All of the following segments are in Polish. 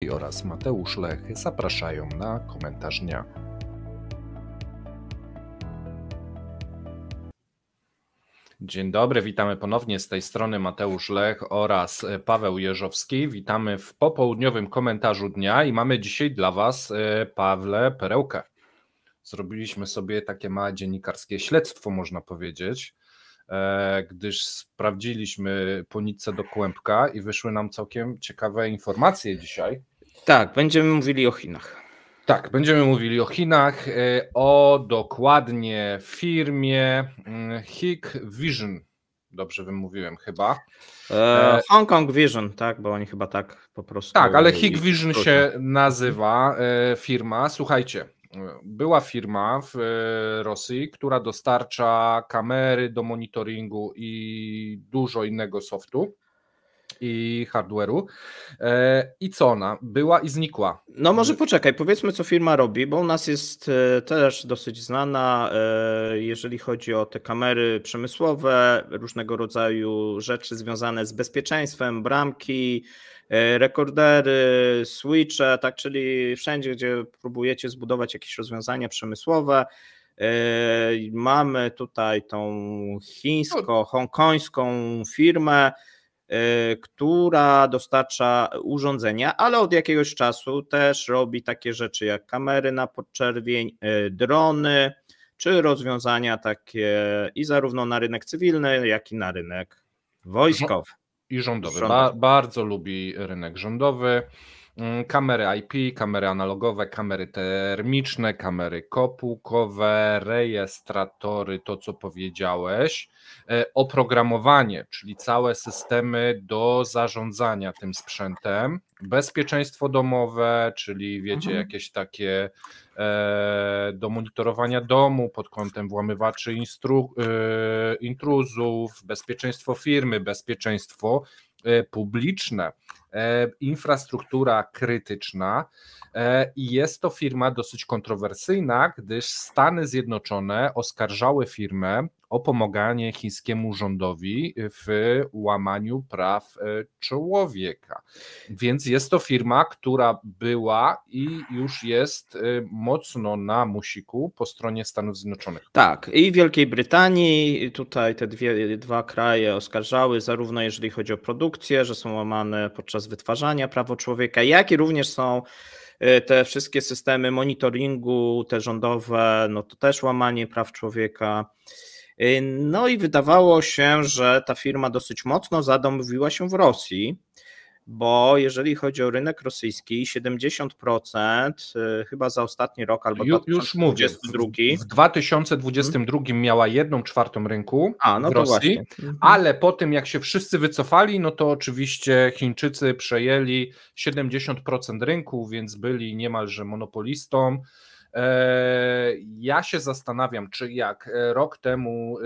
Wojciechowski oraz Mateusz Lech zapraszają na komentarz dnia. Dzień dobry, witamy ponownie z tej strony Mateusz Lech oraz Paweł Jeżowski. Witamy w popołudniowym komentarzu dnia i mamy dzisiaj dla Was, Pawle, perełkę. Zrobiliśmy sobie takie małe dziennikarskie śledztwo, można powiedzieć, gdyż sprawdziliśmy po nitce do kłębka i wyszły nam całkiem ciekawe informacje dzisiaj. Tak, będziemy mówili o Chinach. Tak, będziemy mówili o Chinach, o dokładnie firmie Hikvision. Dobrze wymówiłem chyba. Hong Kong Vision, tak, bo oni chyba tak po prostu... Tak, ale Hikvision się nazywa firma. Słuchajcie, była firma w Rosji, która dostarcza kamery do monitoringu i dużo innego softu i hardware'u. I co ona? Była i znikła. No może poczekaj, powiedzmy co firma robi, bo u nas jest też dosyć znana, jeżeli chodzi o te kamery przemysłowe, różnego rodzaju rzeczy związane z bezpieczeństwem, bramki, rekordery, switche, tak, czyli wszędzie, gdzie próbujecie zbudować jakieś rozwiązania przemysłowe. Mamy tutaj tą chińsko-hongkońską firmę, która dostarcza urządzenia, ale od jakiegoś czasu też robi takie rzeczy jak kamery na podczerwień, drony, czy rozwiązania takie i zarówno na rynek cywilny, jak i na rynek wojskowy. I rządowy. Bardzo lubi rynek rządowy. Kamery IP, kamery analogowe, kamery termiczne, kamery kopułkowe, rejestratory, to co powiedziałeś, oprogramowanie, czyli całe systemy do zarządzania tym sprzętem, bezpieczeństwo domowe, czyli wiecie, jakieś takie do monitorowania domu pod kątem włamywaczy intruzów, bezpieczeństwo firmy, bezpieczeństwo publiczne, infrastruktura krytyczna i jest to firma dosyć kontrowersyjna, gdyż Stany Zjednoczone oskarżały firmę o pomaganie chińskiemu rządowi w łamaniu praw człowieka. Więc jest to firma, która była i już jest mocno na musiku po stronie Stanów Zjednoczonych. Tak, i Wielkiej Brytanii, tutaj te dwa kraje oskarżały, zarówno jeżeli chodzi o produkcję, że są łamane podczas wytwarzania prawo człowieka, jak i również są te wszystkie systemy monitoringu, te rządowe, no to też łamanie praw człowieka. No i wydawało się, że ta firma dosyć mocno zadomowiła się w Rosji, bo jeżeli chodzi o rynek rosyjski, 70% chyba za ostatni rok albo 2022. W 2022 miała 1/4 rynku no w Rosji, ale po tym jak się wszyscy wycofali, no to oczywiście Chińczycy przejęli 70% rynku, więc byli niemalże monopolistą. Ja się zastanawiam, czy jak rok temu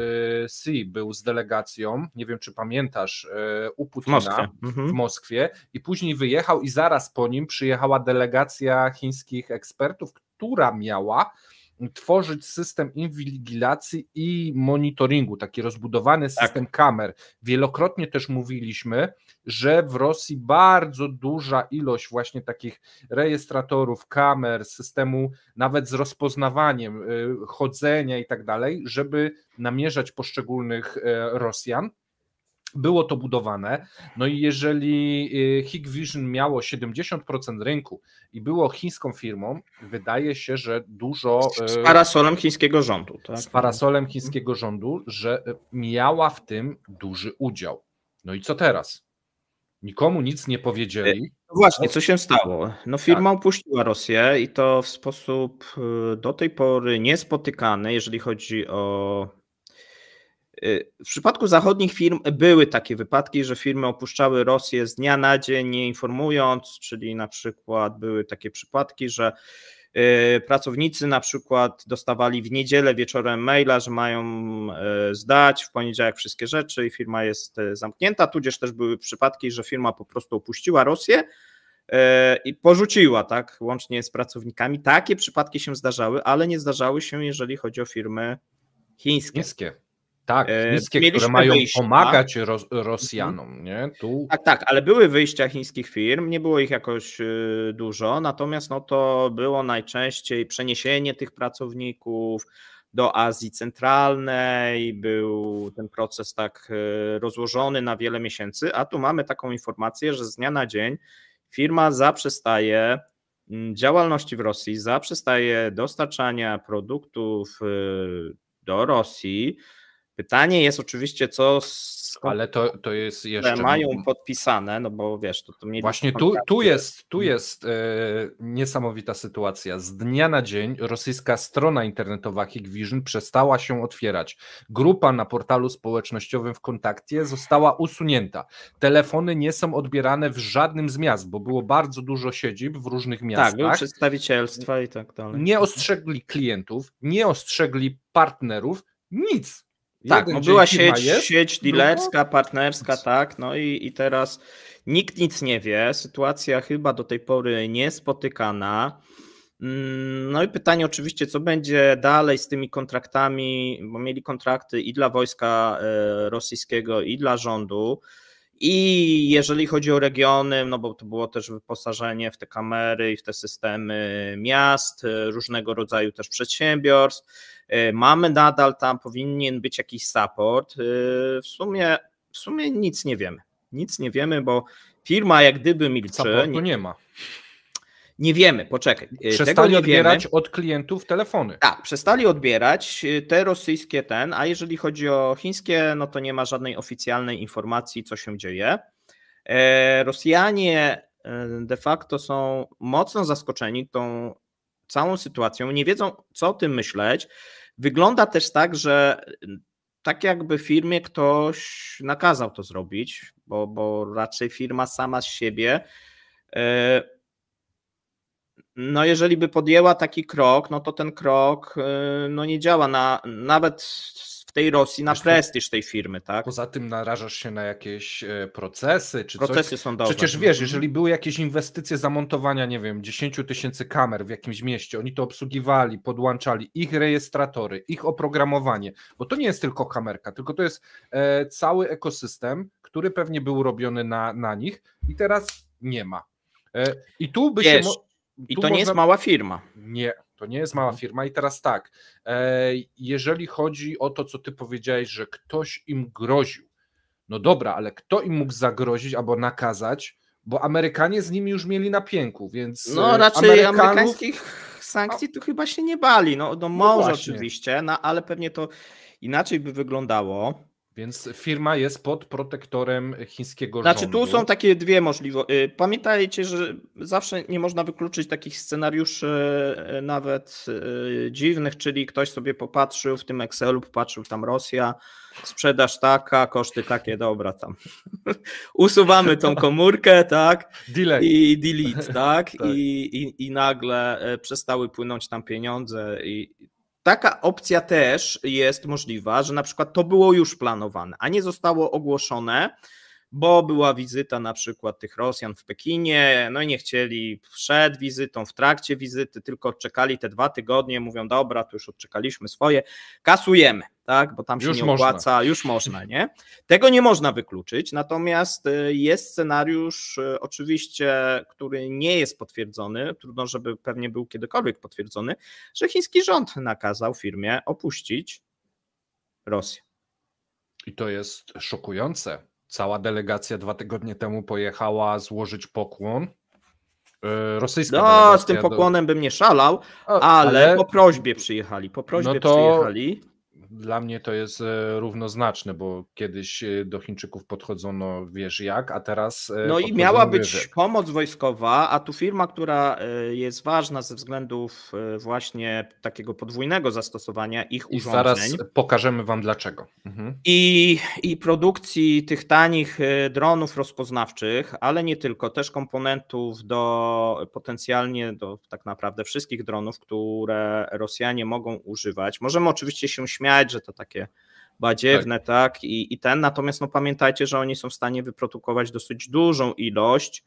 Xi był z delegacją, nie wiem czy pamiętasz, u Putina w Moskwie i później wyjechał i zaraz po nim przyjechała delegacja chińskich ekspertów, która miała tworzyć system inwigilacji i monitoringu, taki rozbudowany system kamer. Wielokrotnie też mówiliśmy, że w Rosji bardzo duża ilość właśnie takich rejestratorów, kamer, systemu nawet z rozpoznawaniem chodzenia i tak dalej, żeby namierzać poszczególnych Rosjan. Było to budowane, no i jeżeli Hikvision miało 70% rynku i było chińską firmą, wydaje się, że dużo... Z parasolem chińskiego rządu. Tak? Z parasolem chińskiego rządu, że miała w tym duży udział. No i co teraz? Nikomu nic nie powiedzieli. Właśnie, co się stało? No firma opuściła Rosję i to w sposób do tej pory niespotykany, jeżeli chodzi o... W przypadku zachodnich firm były takie wypadki, że firmy opuszczały Rosję z dnia na dzień, nie informując, czyli na przykład były takie przypadki, że pracownicy na przykład dostawali w niedzielę wieczorem maila, że mają zdać w poniedziałek wszystkie rzeczy i firma jest zamknięta, tudzież też były przypadki, że firma po prostu opuściła Rosję i porzuciła, tak, łącznie z pracownikami. Takie przypadki się zdarzały, ale nie zdarzały się, jeżeli chodzi o firmy chińskie. Tak, chińskie, które mają pomagać Rosjanom, nie? Tu... Tak, ale były wyjścia chińskich firm, nie było ich jakoś dużo, natomiast no to było najczęściej przeniesienie tych pracowników do Azji Centralnej, był ten proces tak rozłożony na wiele miesięcy, a tu mamy taką informację, że z dnia na dzień firma zaprzestaje działalności w Rosji, zaprzestaje dostarczania produktów do Rosji. Pytanie jest oczywiście, co ale to jest jeszcze... mają podpisane, no bo wiesz, to mieli... Właśnie tu jest niesamowita sytuacja. Z dnia na dzień rosyjska strona internetowa Hikvision przestała się otwierać. Grupa na portalu społecznościowym w Kontakcie została usunięta. Telefony nie są odbierane w żadnym z miast, bo było bardzo dużo siedzib w różnych miastach. Tak, były przedstawicielstwa i tak dalej. Nie ostrzegli klientów, nie ostrzegli partnerów, nic. Tak, no była sieć dealerska, partnerska, tak, no i teraz nikt nic nie wie, sytuacja chyba do tej pory niespotykana. No i pytanie oczywiście, co będzie dalej z tymi kontraktami, bo mieli kontrakty i dla wojska rosyjskiego, i dla rządu. I jeżeli chodzi o regiony, no bo to było też wyposażenie w te kamery i w te systemy miast, różnego rodzaju też przedsiębiorstw. Mamy nadal tam, powinien być jakiś support. W sumie nic nie wiemy. Nic nie wiemy, bo firma jak gdyby milczy. Supportu nie ma. Nie wiemy, poczekaj. Przestali odbierać od klientów telefony. Tak, przestali odbierać te rosyjskie a jeżeli chodzi o chińskie, no to nie ma żadnej oficjalnej informacji, co się dzieje. Rosjanie de facto są mocno zaskoczeni tą całą sytuacją, nie wiedzą, co o tym myśleć. Wygląda też tak, że tak jakby firmie ktoś nakazał to zrobić, bo raczej firma sama z siebie... No jeżeli by podjęła taki krok, no to ten krok no nie działa nawet w tej Rosji na prestiż tej firmy, tak? Poza tym narażasz się na jakieś procesy czy procesy coś. Sądowe. Przecież wiesz, jeżeli były jakieś inwestycje zamontowania, nie wiem, 10 000 kamer w jakimś mieście, oni to obsługiwali, podłączali, ich rejestratory, ich oprogramowanie, bo to nie jest tylko kamerka, tylko to jest cały ekosystem, który pewnie był robiony na nich i teraz nie ma. I tu by wiesz, się... I to nie jest mała firma. Nie, to nie jest mała firma. I teraz tak, jeżeli chodzi o to, co ty powiedziałeś, że ktoś im groził, no dobra, ale kto im mógł zagrozić albo nakazać, bo Amerykanie z nimi już mieli na pięku, więc... No raczej amerykańskich sankcji tu chyba się nie bali, no może oczywiście, ale pewnie to inaczej by wyglądało. Więc firma jest pod protektorem chińskiego rządu. Znaczy tu są takie dwie możliwości. Pamiętajcie, że zawsze nie można wykluczyć takich scenariuszy nawet dziwnych, czyli ktoś sobie popatrzył w tym Excelu, popatrzył tam Rosja, sprzedaż taka, koszty takie, dobra tam. Usuwamy tą komórkę, tak? Delete. I delete, tak? Tak. I nagle przestały płynąć tam pieniądze i taka opcja też jest możliwa, że na przykład to było już planowane, a nie zostało ogłoszone, bo była wizyta na przykład tych Rosjan w Pekinie, no i nie chcieli przed wizytą, w trakcie wizyty, tylko odczekali te 2 tygodnie, mówią dobra, to już odczekaliśmy swoje, kasujemy, tak, bo tam się już nie opłaca, już można, nie? Tego nie można wykluczyć, natomiast jest scenariusz oczywiście, który nie jest potwierdzony, trudno, żeby pewnie był kiedykolwiek potwierdzony, że chiński rząd nakazał firmie opuścić Rosję. I to jest szokujące. Cała delegacja 2 tygodnie temu pojechała złożyć pokłon. Rosyjska delegacja. Z tym pokłonem bym nie szalał, ale po prośbie przyjechali. Przyjechali. Dla mnie to jest równoznaczne, bo kiedyś do Chińczyków podchodzono wiesz jak, a teraz... No i miała być pomoc wojskowa, a tu firma, która jest ważna ze względów właśnie takiego podwójnego zastosowania ich urządzeń. I zaraz pokażemy wam dlaczego. I produkcji tych tanich dronów rozpoznawczych, ale nie tylko, też komponentów potencjalnie do tak naprawdę wszystkich dronów, które Rosjanie mogą używać. Możemy oczywiście się śmiać, że to takie badziewne, tak, natomiast no pamiętajcie, że oni są w stanie wyprodukować dosyć dużą ilość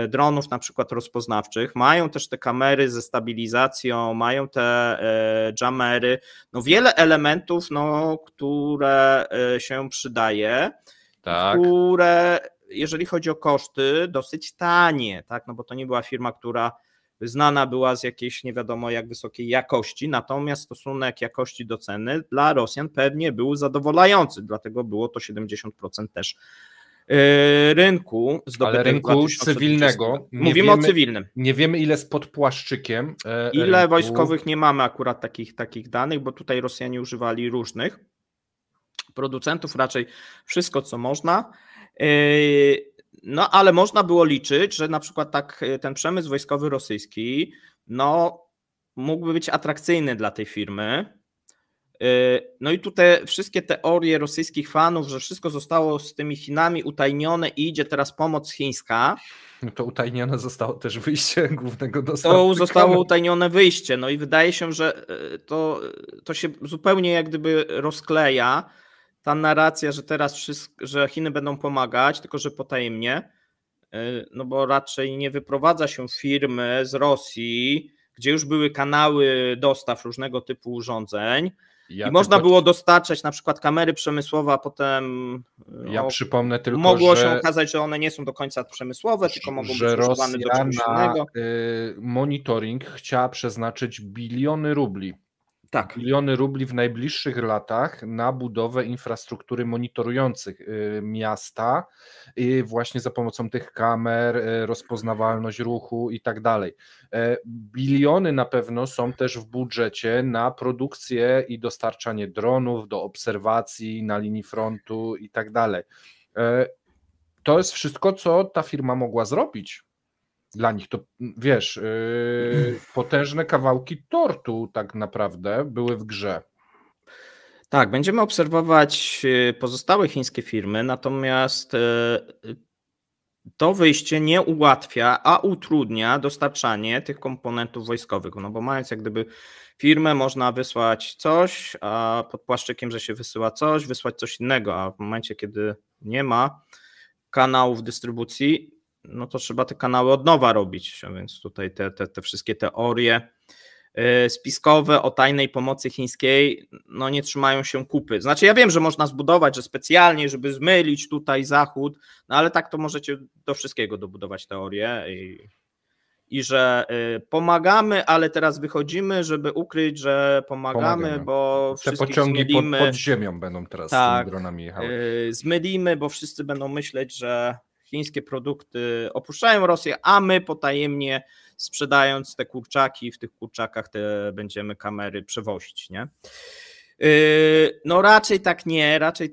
dronów na przykład rozpoznawczych, mają też te kamery ze stabilizacją, mają te jamery, no wiele elementów, no, które się przydaje, Tak. które jeżeli chodzi o koszty, dosyć tanie, tak, no bo to nie była firma, która znana była z jakiejś nie wiadomo jak wysokiej jakości, natomiast stosunek jakości do ceny dla Rosjan pewnie był zadowalający, dlatego było to 70% też rynku Ale rynku cywilnego. Mówimy o cywilnym. Nie wiemy ile jest pod płaszczykiem ile rynku. Wojskowych nie mamy akurat takich danych, bo tutaj Rosjanie używali różnych producentów, raczej wszystko co można. No ale można było liczyć, że na przykład tak ten przemysł wojskowy rosyjski no, mógłby być atrakcyjny dla tej firmy. No i tutaj wszystkie teorie rosyjskich fanów, że wszystko zostało z tymi Chinami utajnione i idzie teraz pomoc chińska. No to utajnione zostało też wyjście głównego dostawcy. To zostało utajnione wyjście, no i wydaje się, że to się zupełnie jak gdyby rozkleja ta narracja, że teraz że Chiny będą pomagać, tylko że potajemnie, no bo raczej nie wyprowadza się firmy z Rosji, gdzie już były kanały dostaw różnego typu urządzeń i można było dostarczać na przykład kamery przemysłowe, a potem przypomnę tylko, mogło się okazać, że one nie są do końca przemysłowe, tylko mogą być używane do czegoś innego. Monitoring chciała przeznaczyć biliony rubli. Tak. Biliony rubli w najbliższych latach na budowę infrastruktury monitorujących miasta i właśnie za pomocą tych kamer, rozpoznawalność ruchu i tak dalej. Biliony na pewno są też w budżecie na produkcję i dostarczanie dronów do obserwacji na linii frontu i tak dalej. To jest wszystko, co ta firma mogła zrobić. Dla nich to, wiesz, potężne kawałki tortu tak naprawdę były w grze. Tak, będziemy obserwować pozostałe chińskie firmy, natomiast to wyjście nie ułatwia, a utrudnia dostarczanie tych komponentów wojskowych, no bo mając jak gdyby firmę można wysłać coś, a pod płaszczykiem, że się wysyła coś, wysłać coś innego, a w momencie, kiedy nie ma kanałów dystrybucji, no to trzeba te kanały od nowa robić, a więc tutaj te wszystkie teorie spiskowe o tajnej pomocy chińskiej no nie trzymają się kupy. Znaczy ja wiem, że można zbudować, że specjalnie, żeby zmylić tutaj Zachód, no ale tak to możecie do wszystkiego dobudować teorię i że pomagamy, ale teraz wychodzimy, żeby ukryć, że pomagamy. Bo te pociągi pod ziemią będą teraz z tymi dronami jechały. Zmylimy, bo wszyscy będą myśleć, że chińskie produkty opuszczają Rosję, a my potajemnie sprzedając te kurczaki, w tych kurczakach te będziemy kamery przewozić, nie? No raczej tak nie, raczej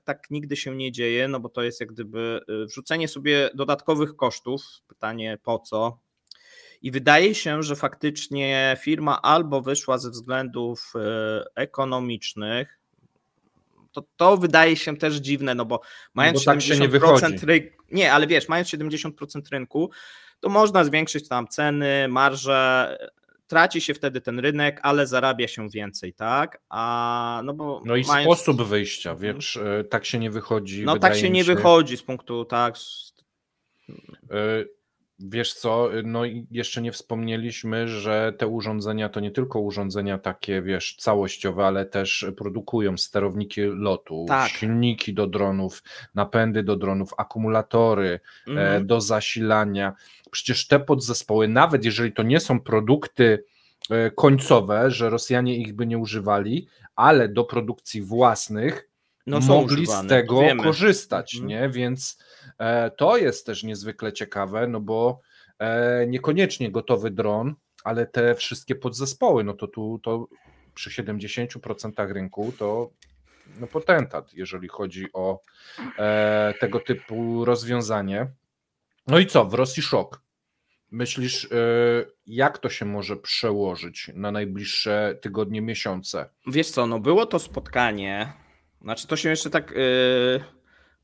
tak nigdy się nie dzieje, no bo to jest jak gdyby wrzucenie sobie dodatkowych kosztów, pytanie po co? I wydaje się, że faktycznie firma albo wyszła ze względów ekonomicznych, to wydaje się też dziwne, no bo mając tak 70% rynku, nie, ale wiesz, mając 70% rynku, to można zwiększyć tam ceny, marże, traci się wtedy ten rynek, ale zarabia się więcej, tak? No i sposób wyjścia, wiesz, tak się nie wychodzi. No tak się nie wychodzi z punktu, tak. Wiesz co, no i jeszcze nie wspomnieliśmy, że te urządzenia to nie tylko urządzenia takie, wiesz, całościowe, ale też produkują sterowniki lotu, tak, silniki do dronów, napędy do dronów, akumulatory do zasilania. Przecież te podzespoły, nawet jeżeli to nie są produkty końcowe, że Rosjanie ich by nie używali, ale do produkcji własnych mogli z tego korzystać, nie? Więc to jest też niezwykle ciekawe, no bo niekoniecznie gotowy dron, ale te wszystkie podzespoły, no to przy 70% rynku to no potentat, jeżeli chodzi o tego typu rozwiązanie. No i co, w Rosji szok. Myślisz, jak to się może przełożyć na najbliższe tygodnie, miesiące? Wiesz co, no było to spotkanie, znaczy to się jeszcze tak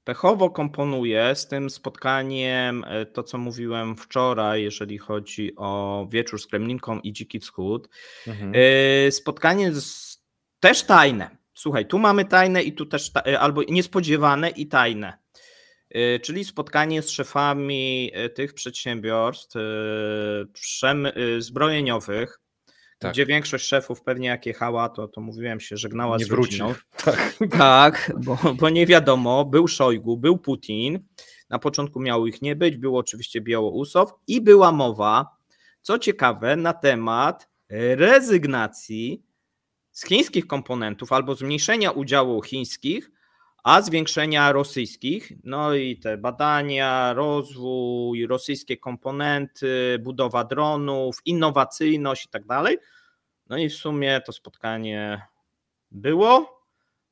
pechowo komponuje z tym spotkaniem, to co mówiłem wczoraj, jeżeli chodzi o Wieczór z Kremlinką i Dziki Wschód. Spotkanie też tajne. Słuchaj, tu mamy tajne i tu też, albo niespodziewane i tajne. czyli spotkanie z szefami tych przedsiębiorstw zbrojeniowych, tak, gdzie większość szefów pewnie jak jechała, to mówiłem się, żegnała nie z rodziną. Tak, tak, bo nie wiadomo, był Szojgu, był Putin, na początku miało ich nie być, było oczywiście Białorusow i była mowa, co ciekawe, na temat rezygnacji z chińskich komponentów albo zmniejszenia udziału chińskich, a zwiększenia rosyjskich. No i te badania, rozwój, rosyjskie komponenty, budowa dronów, innowacyjność i tak dalej. No i w sumie to spotkanie było.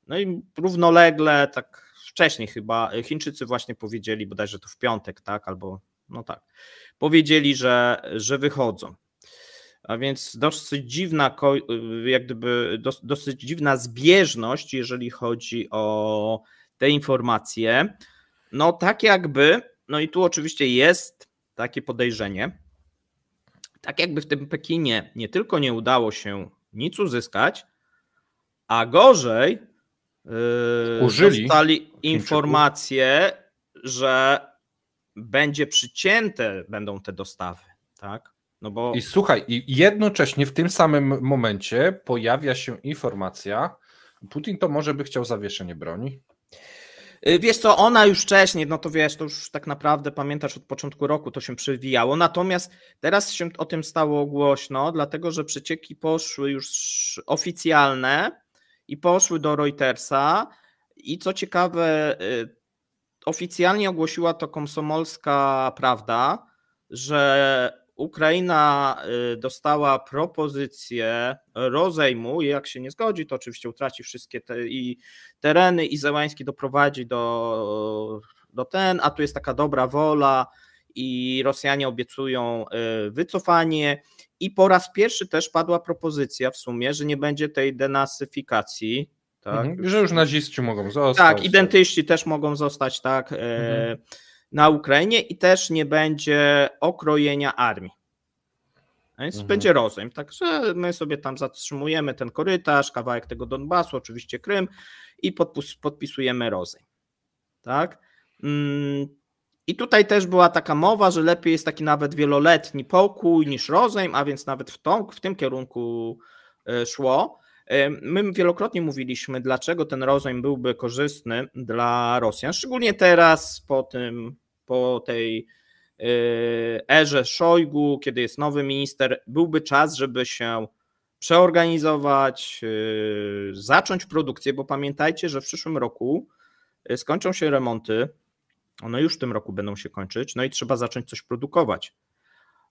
No i równolegle, tak wcześniej chyba, Chińczycy właśnie powiedzieli, bodajże to w piątek, tak, albo no tak, powiedzieli, że wychodzą. A więc dosyć dziwna, jak gdyby dosyć dziwna zbieżność, jeżeli chodzi o te informacje. No tak jakby, no i tu oczywiście jest takie podejrzenie, tak jakby w tym Pekinie nie tylko nie udało się nic uzyskać, a gorzej dostali informację, że będą te dostawy, tak? No bo... I słuchaj, i jednocześnie w tym samym momencie pojawia się informacja, Putin to może by chciał zawieszenie broni. Wiesz co, ona już wcześniej, no to wiesz, to już tak naprawdę pamiętasz od początku roku to się przewijało, natomiast teraz się o tym stało głośno, dlatego że przecieki poszły już oficjalne i poszły do Reutersa i co ciekawe, oficjalnie ogłosiła to Komsomolska Prawda, że Ukraina dostała propozycję rozejmu i jak się nie zgodzi, to oczywiście utraci wszystkie te i tereny i Zełański doprowadzi do a tu jest taka dobra wola i Rosjanie obiecują wycofanie i po raz pierwszy też padła propozycja w sumie, że nie będzie tej denazyfikacji. Tak? Że już naziści mogą zostać. Tak, identyści też mogą zostać, tak, na Ukrainie i też nie będzie okrojenia armii. A więc będzie rozejm, także my sobie tam zatrzymujemy ten korytarz, kawałek tego Donbasu, oczywiście Krym i podpisujemy rozejm. Tak? I tutaj też była taka mowa, że lepiej jest taki nawet wieloletni pokój niż rozejm, a więc nawet w tym kierunku szło. My wielokrotnie mówiliśmy, dlaczego ten rozejm byłby korzystny dla Rosjan, szczególnie teraz po tej erze Szojgu, kiedy jest nowy minister, byłby czas, żeby się przeorganizować, zacząć produkcję, bo pamiętajcie, że w przyszłym roku skończą się remonty, one już w tym roku będą się kończyć, no i trzeba zacząć coś produkować.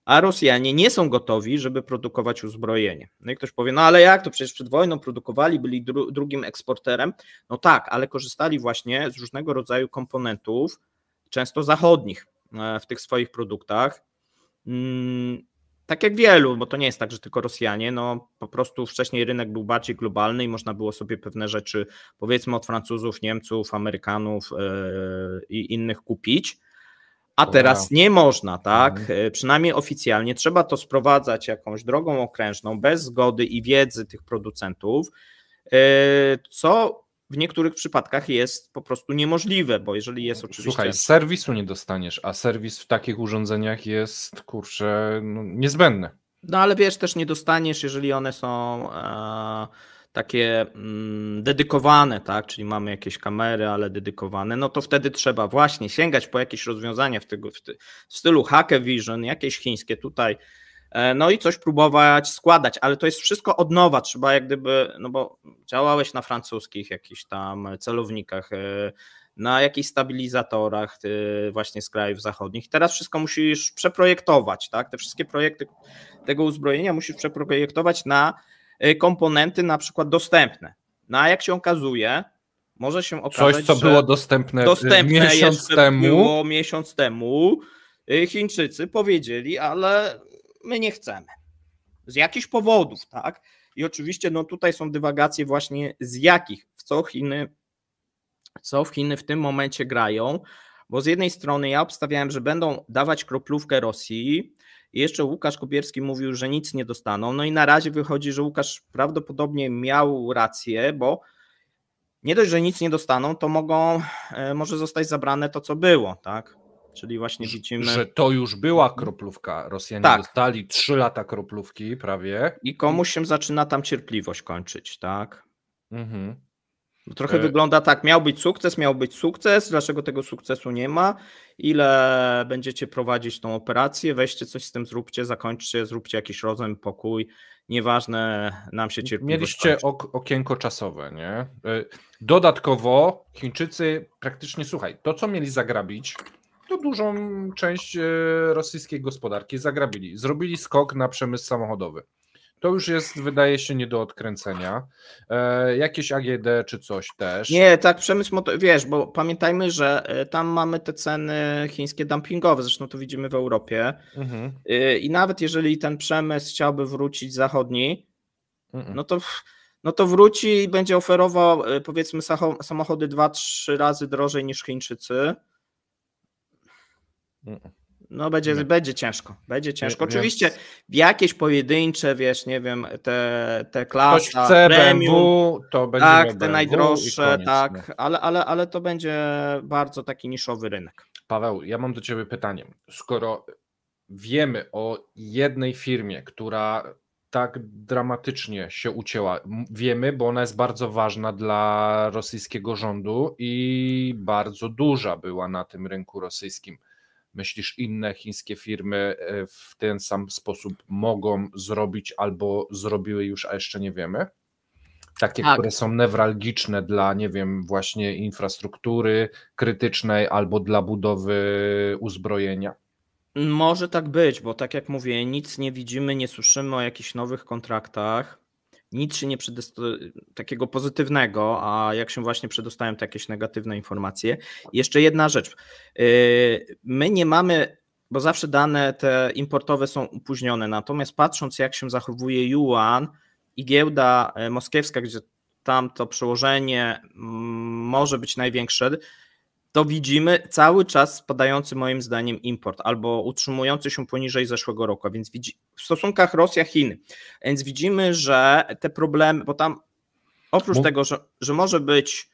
A Rosjanie nie są gotowi, żeby produkować uzbrojenie. No i ktoś powie, no ale jak to przecież przed wojną produkowali, byli drugim eksporterem. No tak, ale korzystali właśnie z różnego rodzaju komponentów, często zachodnich w tych swoich produktach. Tak jak wielu, bo to nie jest tak, że tylko Rosjanie, no po prostu wcześniej rynek był bardziej globalny i można było sobie pewne rzeczy, powiedzmy od Francuzów, Niemców, Amerykanów i innych kupić. A teraz nie można, tak? Przynajmniej oficjalnie trzeba to sprowadzać jakąś drogą okrężną, bez zgody i wiedzy tych producentów, co w niektórych przypadkach jest po prostu niemożliwe, bo jeżeli jest oczywiście... Słuchaj, serwisu nie dostaniesz, a serwis w takich urządzeniach jest, kurczę, niezbędny. No ale wiesz, też nie dostaniesz, jeżeli one są takie dedykowane, tak, czyli mamy jakieś kamery, ale dedykowane, no to wtedy trzeba właśnie sięgać po jakieś rozwiązania w stylu Hackevision, jakieś chińskie tutaj, no i coś próbować składać, ale to jest wszystko od nowa, trzeba jak gdyby, no bo działałeś na francuskich jakichś tam celownikach, na jakichś stabilizatorach właśnie z krajów zachodnich. Teraz wszystko musisz przeprojektować, tak? Te wszystkie projekty tego uzbrojenia musisz przeprojektować na komponenty na przykład dostępne. No a jak się okazuje, może się okazać, coś, co było dostępne miesiąc temu. Było miesiąc temu. Chińczycy powiedzieli, ale my nie chcemy. Z jakichś powodów, tak? I oczywiście no tutaj są dywagacje właśnie z jakich, w co Chiny w tym momencie grają, bo z jednej strony ja obstawiałem, że będą dawać kroplówkę Rosji i jeszcze Łukasz Kopierski mówił, że nic nie dostaną, no i na razie wychodzi, że Łukasz prawdopodobnie miał rację, bo nie dość, że nic nie dostaną, to może zostać zabrane to, co było, tak? Czyli właśnie widzimy... Że to już była kroplówka. Rosjanie dostali 3 lata kroplówki prawie. I komuś się zaczyna tam cierpliwość kończyć, tak? Trochę wygląda tak, miał być sukces, dlaczego tego sukcesu nie ma, ile będziecie prowadzić tą operację, weźcie coś z tym, zróbcie, zakończcie, zróbcie jakiś rozejm, pokój, nieważne, nam się cierpliwość Mieliście okienko czasowe, nie? Dodatkowo Chińczycy praktycznie, słuchaj, to co mieli zagrabić, to dużą część rosyjskiej gospodarki zagrabili. Zrobili skok na przemysł samochodowy. To już jest, wydaje się, nie do odkręcenia. Jakieś AGD czy coś też. Nie, tak, przemysł, wiesz, bo pamiętajmy, że tam mamy te ceny chińskie dumpingowe, zresztą to widzimy w Europie. I nawet jeżeli ten przemysł chciałby wrócić zachodni, no to wróci i będzie oferował, powiedzmy, samochody 2-3 razy drożej niż Chińczycy. No będzie ciężko, Oczywiście w jakieś pojedyncze, wiesz, nie wiem, te klasy, ktoś chce premium, BMW, to będzie tak, BMW te najdroższe, koniec, tak, ale to będzie bardzo taki niszowy rynek. Paweł, ja mam do ciebie pytanie. Skoro wiemy o jednej firmie, która tak dramatycznie się ucięła, wiemy, bo ona jest bardzo ważna dla rosyjskiego rządu i bardzo duża była na tym rynku rosyjskim. Myślisz, inne chińskie firmy w ten sam sposób mogą zrobić albo zrobiły już, a jeszcze nie wiemy? Takie, które są newralgiczne dla, nie wiem, właśnie infrastruktury krytycznej albo dla budowy uzbrojenia? Może tak być, bo tak jak mówię, nic nie widzimy, nie słyszymy o jakichś nowych kontraktach, nic się nie takiego pozytywnego, a jak się właśnie przedostają to jakieś negatywne informacje. Jeszcze jedna rzecz, my nie mamy, bo zawsze dane te importowe są opóźnione, natomiast patrząc jak się zachowuje yuan i giełda moskiewska, gdzie tam to przełożenie może być największe, to widzimy cały czas spadający moim zdaniem import albo utrzymujący się poniżej zeszłego roku, a więc w stosunkach Rosja-Chiny. Więc widzimy, że te problemy, bo tam oprócz tego, że może być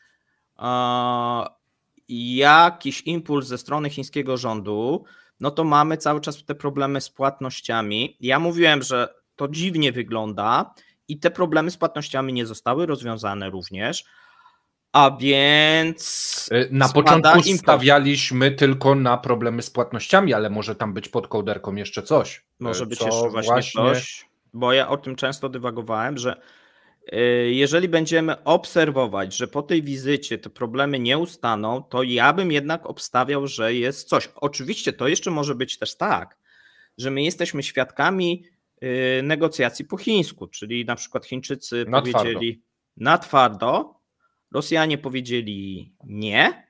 jakiś impuls ze strony chińskiego rządu, no to mamy cały czas te problemy z płatnościami. Ja mówiłem, że to dziwnie wygląda i te problemy z płatnościami nie zostały rozwiązane również. A więc na początku stawialiśmy tylko na problemy z płatnościami, ale może tam być pod kołderką jeszcze coś. Może być jeszcze właśnie coś, bo ja o tym często dywagowałem, że jeżeli będziemy obserwować, że po tej wizycie te problemy nie ustaną, to ja bym jednak obstawiał, że jest coś. Oczywiście to jeszcze może być też tak, że my jesteśmy świadkami negocjacji po chińsku, czyli na przykład Chińczycy powiedzieli na twardo, Rosjanie powiedzieli nie,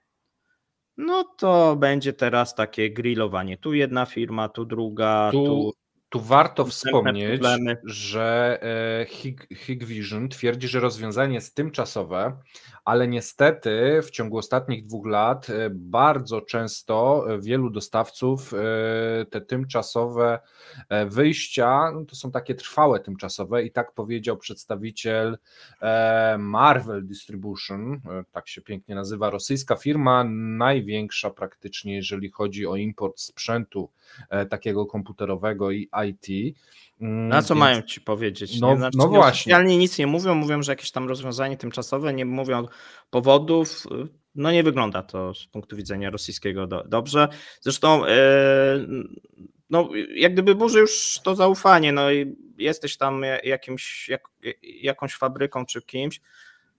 no to będzie teraz takie grillowanie. Tu jedna firma, tu druga. Tu warto wspomnieć, że Hikvision twierdzi, że rozwiązanie jest tymczasowe, ale niestety w ciągu ostatnich 2 lat bardzo często wielu dostawców te tymczasowe wyjścia, to są takie trwałe tymczasowe i tak powiedział przedstawiciel Marvel Distribution, tak się pięknie nazywa, rosyjska firma, największa praktycznie, jeżeli chodzi o import sprzętu takiego komputerowego i IT. Na co mają ci powiedzieć? No właśnie. Oficjalnie nic nie mówią, że jakieś tam rozwiązanie tymczasowe, nie mówią powodów. No nie wygląda to z punktu widzenia rosyjskiego dobrze. Zresztą no jak gdyby burzy już to zaufanie, no i jesteś tam jakąś fabryką czy kimś,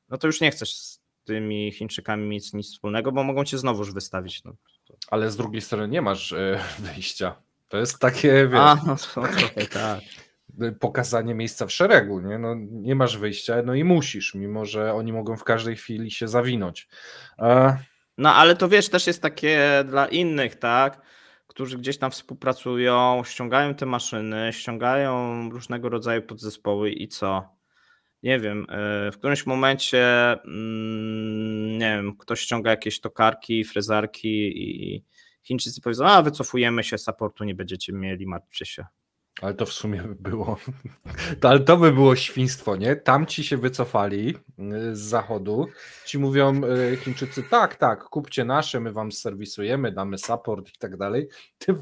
no to już nie chcesz z tymi Chińczykami mieć nic wspólnego, bo mogą cię znowuż wystawić. No. Ale z drugiej strony nie masz wyjścia. To jest takie, wiesz, trochę tak. Pokazanie miejsca w szeregu, nie? No, nie masz wyjścia, no i musisz, mimo że oni mogą w każdej chwili się zawinąć. No ale to wiesz, też jest takie dla innych, tak, którzy gdzieś tam współpracują, ściągają te maszyny, ściągają różnego rodzaju podzespoły i co? Nie wiem, w którymś momencie, nie wiem, ktoś ściąga jakieś tokarki, frezarki i Chińczycy powiedzą, wycofujemy się, supportu nie będziecie mieli, martwcie się. Ale to w sumie by było, ale to by było świństwo, nie? Tamci się wycofali z zachodu, ci mówią Chińczycy, tak, kupcie nasze, my wam serwisujemy, damy support i tak dalej. Ty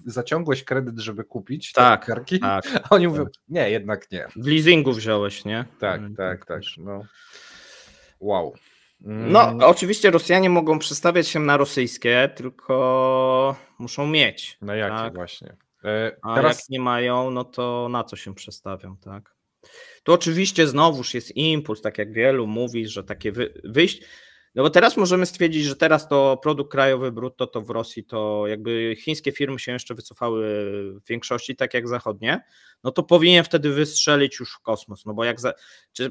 zaciągłeś kredyt, żeby kupić te karki, a oni mówią, nie, jednak nie. W leasingu wziąłeś, nie? Tak. No. Wow. No, oczywiście Rosjanie mogą przestawiać się na rosyjskie, tylko muszą mieć. Na jakie właśnie? A teraz... jak nie mają, no to na co się przestawią, tak? Tu oczywiście znowuż jest impuls, tak jak wielu mówi, że takie wyjść, no bo teraz możemy stwierdzić, że teraz to produkt krajowy brutto to w Rosji to jakby chińskie firmy się jeszcze wycofały w większości, tak jak zachodnie, no to powinien wtedy wystrzelić już w kosmos, no bo jak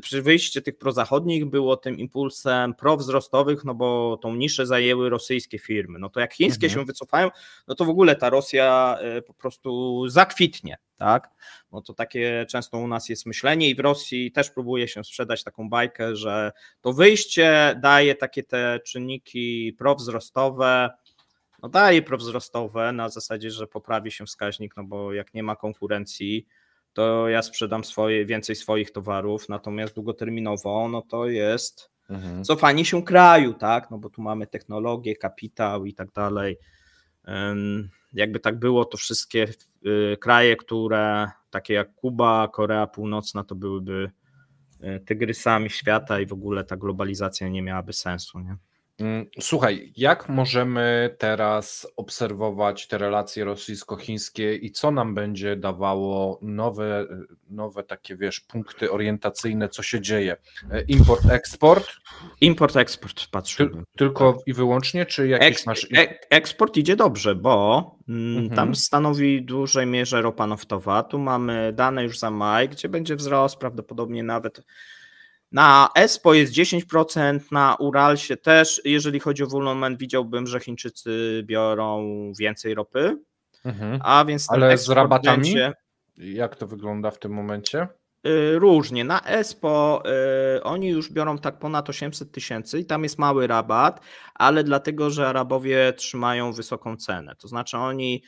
przy wyjście tych prozachodnich było tym impulsem prowzrostowych, no bo tą niszę zajęły rosyjskie firmy, no to jak chińskie się wycofają, no to w ogóle ta Rosja po prostu zakwitnie, tak? No to takie często u nas jest myślenie i w Rosji też próbuje się sprzedać taką bajkę, że to wyjście daje takie te czynniki prowzrostowe, no daje prowzrostowe na zasadzie, że poprawi się wskaźnik, no bo jak nie ma konkurencji, to ja sprzedam więcej swoich towarów, natomiast długoterminowo, no to jest cofanie się kraju, tak, no bo tu mamy technologię, kapitał i tak dalej. Jakby tak było, to wszystkie kraje, które takie jak Kuba, Korea Północna, to byłyby tygrysami świata i w ogóle ta globalizacja nie miałaby sensu, nie? Słuchaj, jak możemy teraz obserwować te relacje rosyjsko-chińskie i co nam będzie dawało nowe takie, wiesz, punkty orientacyjne, co się dzieje? Import, eksport? Import, eksport, patrzę. Tylko tak. I wyłącznie, czy jakiś masz... Eksport idzie dobrze, bo tam stanowi w dużej mierze ropa naftowa. Tu mamy dane już za maj, gdzie będzie wzrost prawdopodobnie nawet... Na ESPO jest 10%, na Uralsie też, jeżeli chodzi o wolumen, widziałbym, że Chińczycy biorą więcej ropy, a więc ten ale z rabatami? Będzie... Jak to wygląda w tym momencie? Różnie. Na ESPO oni już biorą tak ponad 800 000 i tam jest mały rabat, ale dlatego, że Arabowie trzymają wysoką cenę. To znaczy oni,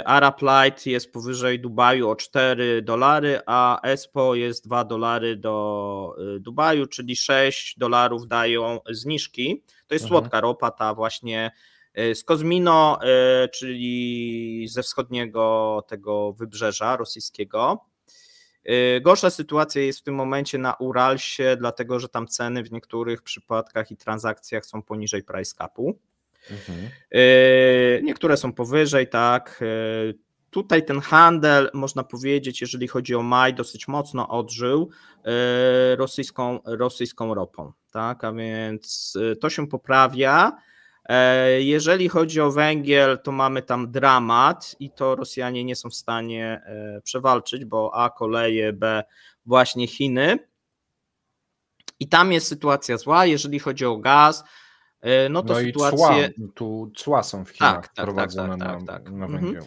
Arab Light jest powyżej Dubaju o $4, a ESPO jest $2 do Dubaju, czyli $6 dają zniżki. To jest słodka ropa, ta właśnie z Kozmino, czyli ze wschodniego tego wybrzeża rosyjskiego. Gorsza sytuacja jest w tym momencie na Uralsie, dlatego że tam ceny w niektórych przypadkach i transakcjach są poniżej price capu. Niektóre są powyżej, tak. Tutaj ten handel, można powiedzieć, jeżeli chodzi o maj, dosyć mocno odżył rosyjską ropą, tak, a więc to się poprawia. Jeżeli chodzi o węgiel, to mamy tam dramat i to Rosjanie nie są w stanie przewalczyć, bo A koleje, B właśnie Chiny i tam jest sytuacja zła. Jeżeli chodzi o gaz, no to sytuacje... Cła są w Chinach wprowadzone na węgiel.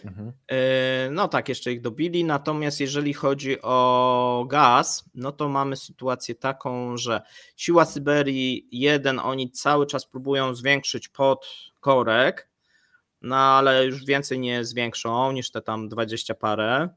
No tak, jeszcze ich dobili, natomiast jeżeli chodzi o gaz, no to mamy sytuację taką, że siła Syberii 1, oni cały czas próbują zwiększyć podkorek, no ale już więcej nie zwiększą niż te tam 20 parę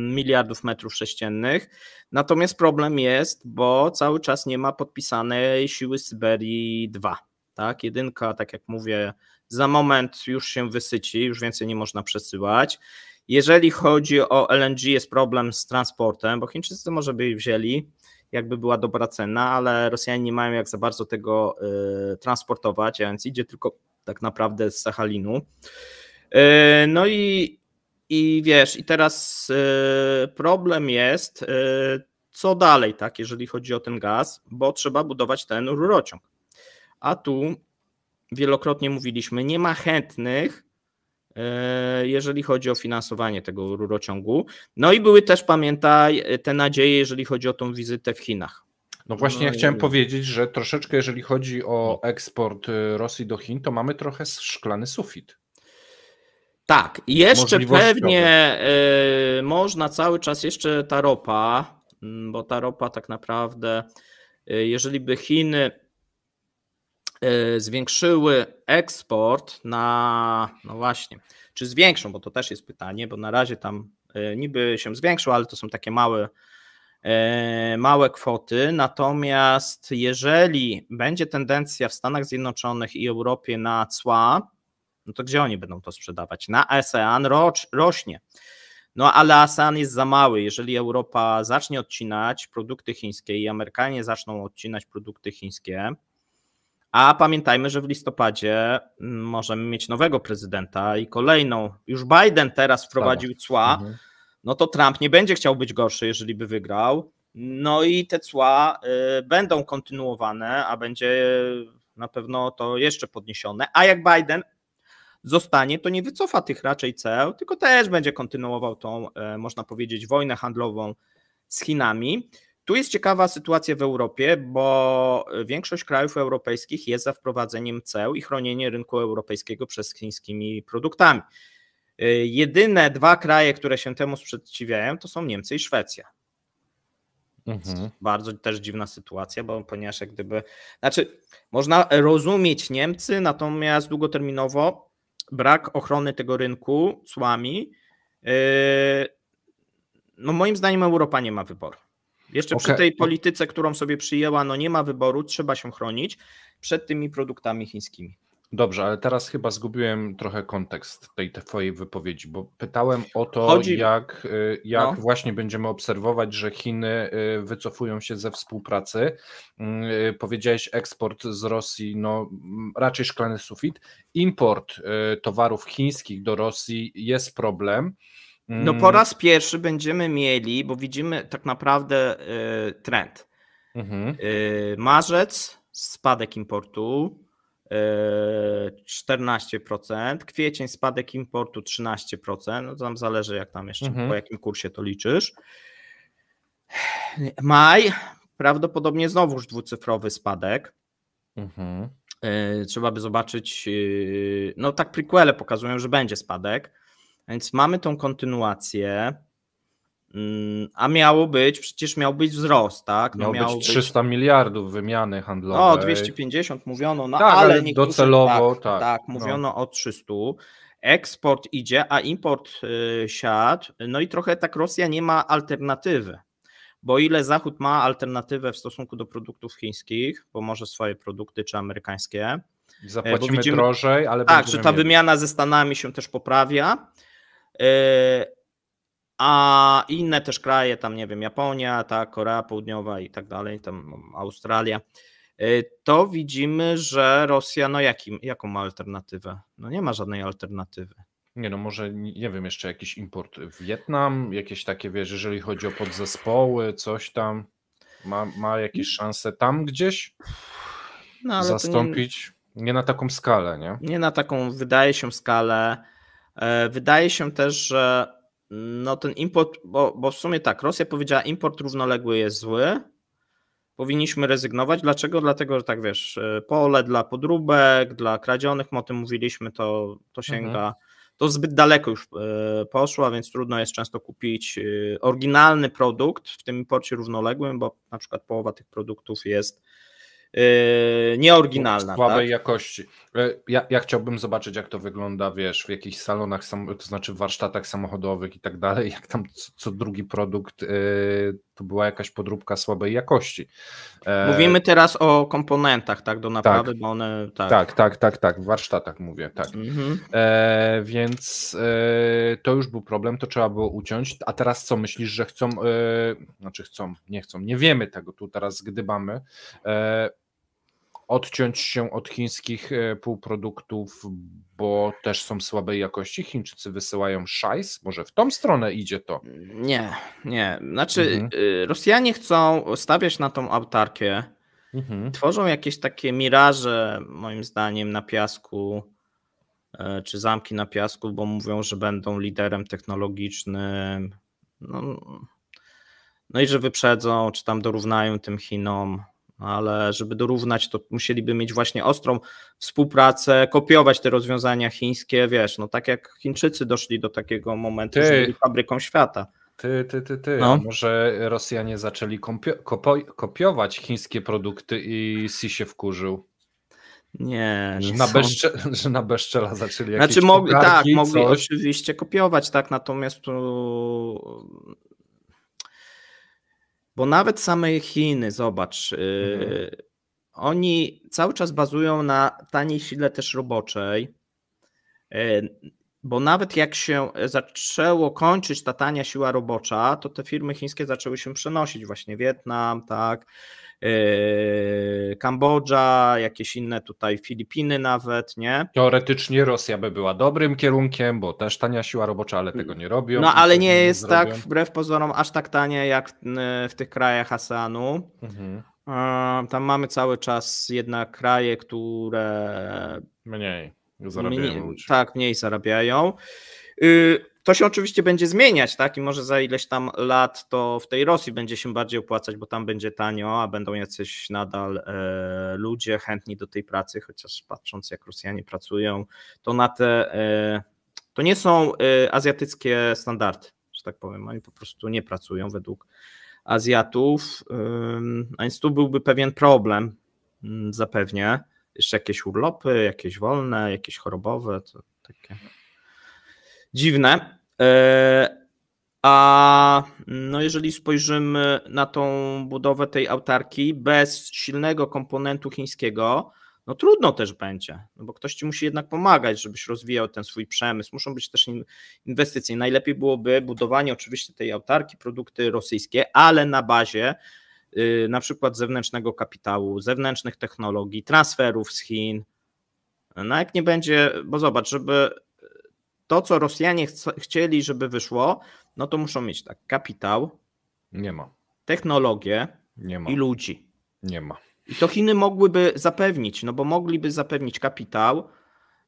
miliardów metrów sześciennych. Natomiast problem jest, bo cały czas nie ma podpisanej siły Syberii 2. Tak? Jedynka, tak jak mówię, za moment już się wysyci, już więcej nie można przesyłać. Jeżeli chodzi o LNG, jest problem z transportem, bo Chińczycy może by wzięli, jakby była dobra cena, ale Rosjanie nie mają jak za bardzo tego transportować, a więc idzie tylko tak naprawdę z Sachalinu. No i wiesz, i teraz problem jest, co dalej, tak, jeżeli chodzi o ten gaz, bo trzeba budować ten rurociąg. A tu wielokrotnie mówiliśmy, nie ma chętnych, jeżeli chodzi o finansowanie tego rurociągu. No i były też, pamiętaj, te nadzieje, jeżeli chodzi o tą wizytę w Chinach. No właśnie, ja chciałem powiedzieć, że troszeczkę, jeżeli chodzi o eksport Rosji do Chin, to mamy trochę szklany sufit. Tak, jeszcze pewnie można cały czas jeszcze ta ropa, bo ta ropa tak naprawdę, jeżeli by Chiny zwiększyły eksport no właśnie, czy zwiększą, bo to też jest pytanie, bo na razie tam niby się zwiększył, ale to są takie małe kwoty, natomiast jeżeli będzie tendencja w Stanach Zjednoczonych i Europie na cła, no to gdzie oni będą to sprzedawać? Na ASEAN rośnie. No ale ASEAN jest za mały. Jeżeli Europa zacznie odcinać produkty chińskie i Amerykanie zaczną odcinać produkty chińskie, a pamiętajmy, że w listopadzie możemy mieć nowego prezydenta i kolejną, już Biden teraz wprowadził cła, no to Trump nie będzie chciał być gorszy, jeżeli by wygrał, no i te cła będą kontynuowane, a będzie na pewno to jeszcze podniesione, a jak Biden zostanie, to nie wycofa tych raczej ceł, tylko też będzie kontynuował tą, można powiedzieć, wojnę handlową z Chinami. Tu jest ciekawa sytuacja w Europie, bo większość krajów europejskich jest za wprowadzeniem ceł i chronienie rynku europejskiego przez chińskimi produktami. Jedyne dwa kraje, które się temu sprzeciwiają, to są Niemcy i Szwecja. Bardzo też dziwna sytuacja, ponieważ jak gdyby, znaczy można rozumieć Niemcy, natomiast długoterminowo brak ochrony tego rynku cłami, no moim zdaniem Europa nie ma wyboru. Jeszcze przy tej polityce, którą sobie przyjęła, no nie ma wyboru, trzeba się chronić przed tymi produktami chińskimi. Dobrze, ale teraz chyba zgubiłem trochę kontekst tej twojej wypowiedzi, bo pytałem o to, jak właśnie będziemy obserwować, że Chiny wycofują się ze współpracy. Powiedziałeś eksport z Rosji, no raczej szklany sufit. Import towarów chińskich do Rosji jest problem. No po raz pierwszy będziemy mieli, bo widzimy tak naprawdę trend. Marzec, spadek importu 14%, kwiecień spadek importu 13%, no to tam zależy jak tam jeszcze, po jakim kursie to liczysz. Maj, prawdopodobnie znowuż dwucyfrowy spadek. Trzeba by zobaczyć, no tak prequele pokazują, że będzie spadek, więc mamy tą kontynuację, a przecież miał być wzrost, tak? No miał być 300 miliardów wymiany handlowej. O, 250 mówiono, no tak, ale docelowo tak, mówiono o 300. Eksport idzie, a import siadł, no i trochę tak Rosja nie ma alternatywy, bo o ile Zachód ma alternatywę w stosunku do produktów chińskich, bo może swoje produkty czy amerykańskie, zapłacimy drożej, ale tak, że ta wymiana ze Stanami się też poprawia, a inne też kraje, tam nie wiem, Japonia, tak, Korea Południowa i tak dalej, tam Australia, to widzimy, że Rosja, no jaką ma alternatywę? No nie ma żadnej alternatywy. Nie no, może, nie wiem, jeszcze jakiś import w Wietnam, jakieś takie, wiesz, jeżeli chodzi o podzespoły, coś tam, ma jakieś szanse tam gdzieś zastąpić? Nie na taką skalę, nie? Nie na taką, wydaje się, skalę. Wydaje się też, że no ten import, bo w sumie tak, Rosja powiedziała, import równoległy jest zły, powinniśmy rezygnować. Dlaczego? Dlatego, że tak wiesz, pole dla podróbek, dla kradzionych, o tym mówiliśmy, to sięga, to zbyt daleko już poszło, a więc trudno jest często kupić oryginalny produkt w tym imporcie równoległym, bo na przykład połowa tych produktów jest nieoryginalna. Słabej jakości. Ja chciałbym zobaczyć, jak to wygląda, wiesz, w jakichś salonach, to znaczy w warsztatach samochodowych i tak dalej, jak tam co drugi produkt to była jakaś podróbka słabej jakości. Mówimy teraz o komponentach, tak, do naprawy, bo one... Tak, w warsztatach mówię, tak. Więc to już był problem, to trzeba było uciąć, a teraz co, myślisz, że chcą, nie chcą, nie wiemy tego, tu teraz gdybamy, odciąć się od chińskich półproduktów, bo też są słabej jakości? Chińczycy wysyłają szajs? Może w tą stronę idzie to? Nie. Znaczy Rosjanie chcą stawiać na tą autarkię, tworzą jakieś takie miraże, moim zdaniem, na piasku, czy zamki na piasku, bo mówią, że będą liderem technologicznym, no i że wyprzedzą, czy tam dorównają tym Chinom. Ale żeby dorównać, to musieliby mieć właśnie ostrą współpracę, kopiować te rozwiązania chińskie, wiesz, no tak jak Chińczycy doszli do takiego momentu, że byli fabryką świata. No. A może Rosjanie zaczęli kopiować chińskie produkty i Xi się wkurzył? Nie, Że nie na, sądzę. że na bezczela zaczęli jakieś Znaczy mogli, tak, kucharki, mogli coś. oczywiście kopiować, tak, natomiast bo nawet same Chiny, zobacz, oni cały czas bazują na taniej sile też roboczej, bo nawet jak się zaczęło kończyć ta tania siła robocza, to te firmy chińskie zaczęły się przenosić, właśnie Wietnam, tak, Kambodża, jakieś inne tutaj Filipiny nawet, nie? Teoretycznie Rosja by była dobrym kierunkiem, bo też tania siła robocza, ale tego nie robią. No ale nie pewnie jest zrobią. tak, wbrew pozorom, aż tak tanie jak w tych krajach ASEANu. Tam mamy cały czas jednak kraje, które Mniej zarabiają ludzie. tak, mniej zarabiają. To się oczywiście będzie zmieniać, tak? I może za ileś tam lat to w tej Rosji będzie się bardziej opłacać, bo tam będzie tanio, a będą jacyś nadal ludzie chętni do tej pracy, chociaż patrząc jak Rosjanie pracują, to na te to nie są azjatyckie standardy, że tak powiem. Oni po prostu nie pracują według Azjatów, a więc tu byłby pewien problem zapewnie. Jeszcze jakieś urlopy, jakieś wolne, jakieś chorobowe, to takie dziwne. A no jeżeli spojrzymy na tą budowę tej autarki bez silnego komponentu chińskiego, no trudno też będzie, no bo ktoś ci musi jednak pomagać, żebyś rozwijał ten swój przemysł. Muszą być też inwestycje. Najlepiej byłoby budowanie oczywiście tej autarki, produkty rosyjskie, ale na bazie na przykład zewnętrznego kapitału, zewnętrznych technologii, transferów z Chin. No jak nie będzie, bo zobacz, żeby to, co Rosjanie chcieli, żeby wyszło, no to muszą mieć tak kapitał, nie ma, technologię nie ma, i ludzi. Nie ma. I to Chiny mogłyby zapewnić, no bo mogliby zapewnić kapitał,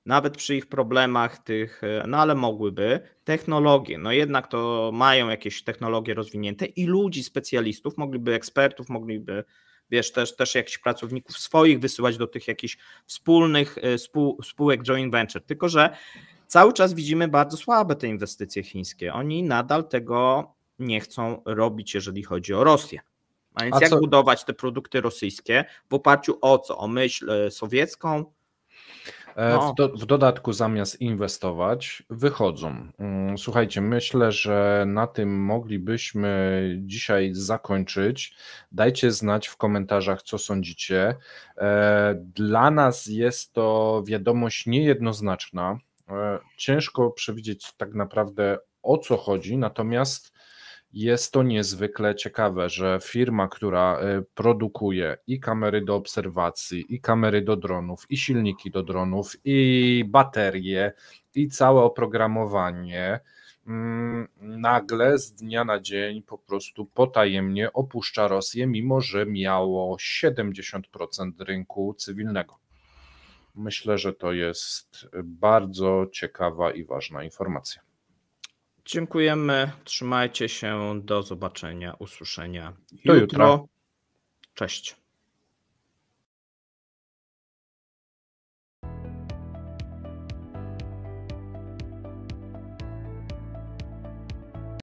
nawet przy ich problemach tych, no ale mogłyby, technologię, no jednak to mają jakieś technologie rozwinięte i ludzi, specjalistów, mogliby ekspertów, mogliby, wiesz, też jakichś pracowników swoich wysyłać do tych jakichś wspólnych spółek joint venture, tylko że cały czas widzimy bardzo słabe te inwestycje chińskie. Oni nadal tego nie chcą robić, jeżeli chodzi o Rosję. A więc jak budować te produkty rosyjskie w oparciu o co? O myśl sowiecką? No. W dodatku zamiast inwestować, wychodzą. Słuchajcie, myślę, że na tym moglibyśmy dzisiaj zakończyć. Dajcie znać w komentarzach, co sądzicie. Dla nas jest to wiadomość niejednoznaczna. Ciężko przewidzieć tak naprawdę, o co chodzi, natomiast jest to niezwykle ciekawe, że firma, która produkuje i kamery do obserwacji, i kamery do dronów, i silniki do dronów, i baterie, i całe oprogramowanie, nagle z dnia na dzień po prostu potajemnie opuszcza Rosję, mimo że miało 70% rynku cywilnego. Myślę, że to jest bardzo ciekawa i ważna informacja. Dziękujemy, trzymajcie się, do zobaczenia, usłyszenia do jutra. Cześć.